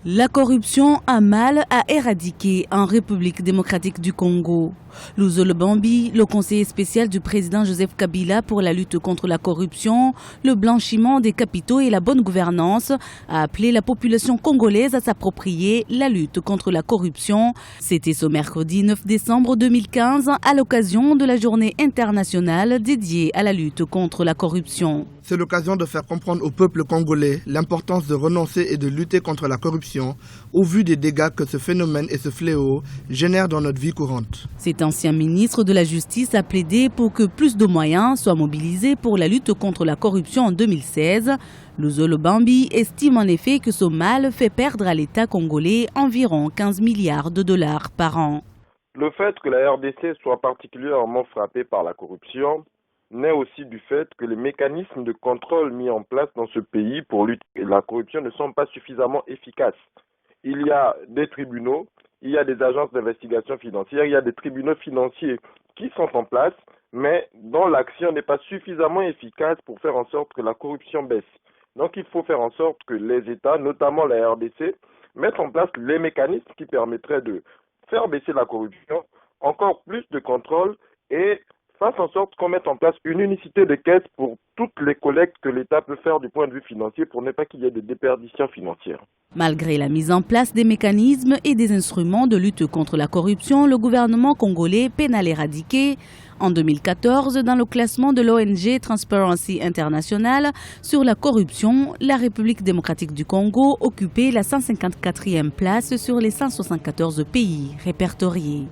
La corruption a mal à éradiquer en République démocratique du Congo. Luzolo Bambi, le conseiller spécial du président Joseph Kabila pour la lutte contre la corruption, le blanchiment des capitaux et la bonne gouvernance, a appelé la population congolaise à s'approprier la lutte contre la corruption. C'était ce mercredi 9 décembre 2015 à l'occasion de la journée internationale dédiée à la lutte contre la corruption. C'est l'occasion de faire comprendre au peuple congolais l'importance de renoncer et de lutter contre la corruption au vu des dégâts que ce phénomène et ce fléau génèrent dans notre vie courante. Cet ancien ministre de la Justice a plaidé pour que plus de moyens soient mobilisés pour la lutte contre la corruption en 2016. Luzolo Bambi estime en effet que ce mal fait perdre à l'État congolais environ 15 milliards de dollars par an. Le fait que la RDC soit particulièrement frappée par la corruption naît aussi du fait que les mécanismes de contrôle mis en place dans ce pays pour lutter contre la corruption ne sont pas suffisamment efficaces. Il y a des tribunaux, il y a des agences d'investigation financière, il y a des tribunaux financiers qui sont en place, mais dont l'action n'est pas suffisamment efficace pour faire en sorte que la corruption baisse. Donc il faut faire en sorte que les États, notamment la RDC, mettent en place les mécanismes qui permettraient de faire baisser la corruption, encore plus de contrôle et fasse en sorte qu'on mette en place une unicité de caisse pour toutes les collectes que l'État peut faire du point de vue financier pour ne pas qu'il y ait de déperditions financières. Malgré la mise en place des mécanismes et des instruments de lutte contre la corruption, le gouvernement congolais peine à l'éradiquer. En 2014, dans le classement de l'ONG Transparency International sur la corruption, la République démocratique du Congo occupait la 154e place sur les 174 pays répertoriés.